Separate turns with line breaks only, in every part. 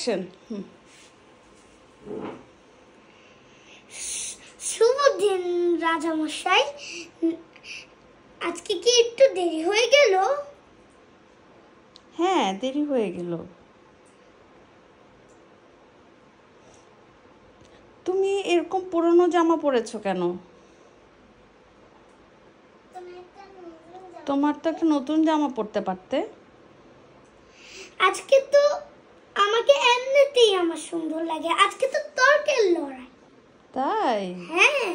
Action.
শুভ দিন রাজামশাই, আজকে কি একটু দেরি হয়ে গেল?
হ্যাঁ, দেরি হয়ে গেল। তুমি এরকম পুরনো জামা পরেছো কেন? তোমার তো একটা নতুন জামা পরতে পারতে।
আজকে তো আমাকে এমনিতেই আমার সুন্দর লাগে, আজকে তো তর্কের লড়াই।
তাই?
হ্যাঁ।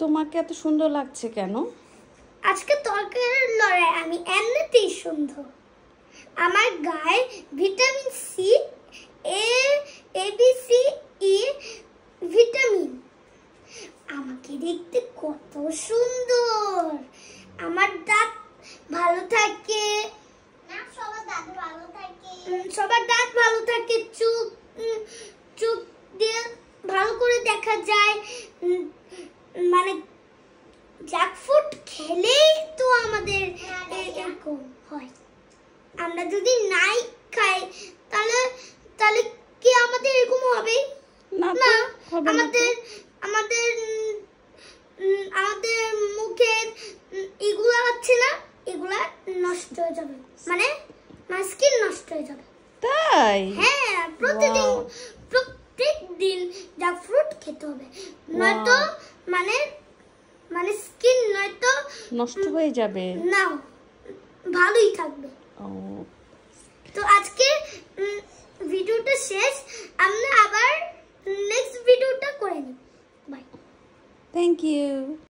তোমাকে এত সুন্দর লাগছে কেন?
আজকে তর্কের লড়াই, আমি এমনিতেই সুন্দর। আমার গায়ে vitamin C, A B C E vitamin. আমাকে দেখতে কত সুন্দর। আমার দাঁত ভালো থাকে, সবার দাঁত ভালো থাকে, চোখ দিয়ে ভালো করে দেখা যায়। মানে জাঙ্ক ফুড খেলেই তো আমাদের এরকম হয়। আমরা যদি নাই খাই তাহলে তাহলে কি আমাদের এরকম হবে
না?
আমাদের আমাদের আমাদের মুখের এগুলা আছে না, এগুলা নষ্ট হয়ে যাবে, মানে স্কিন নষ্ট হয়ে যাবে।
তাই?
হ্যাঁ, প্রত্যেক দিন জাঙ্ক ফ্রুট খেতে হবে, নয়তো মানে স্কিন নয়তো
নষ্ট হয়ে যাবে।
না, ভালোই থাকবে।
ও,
তো আজকে ভিডিওটা শেষ, আমরা আবার নেক্সট ভিডিওটা করে নিই। বাই।
Thank you.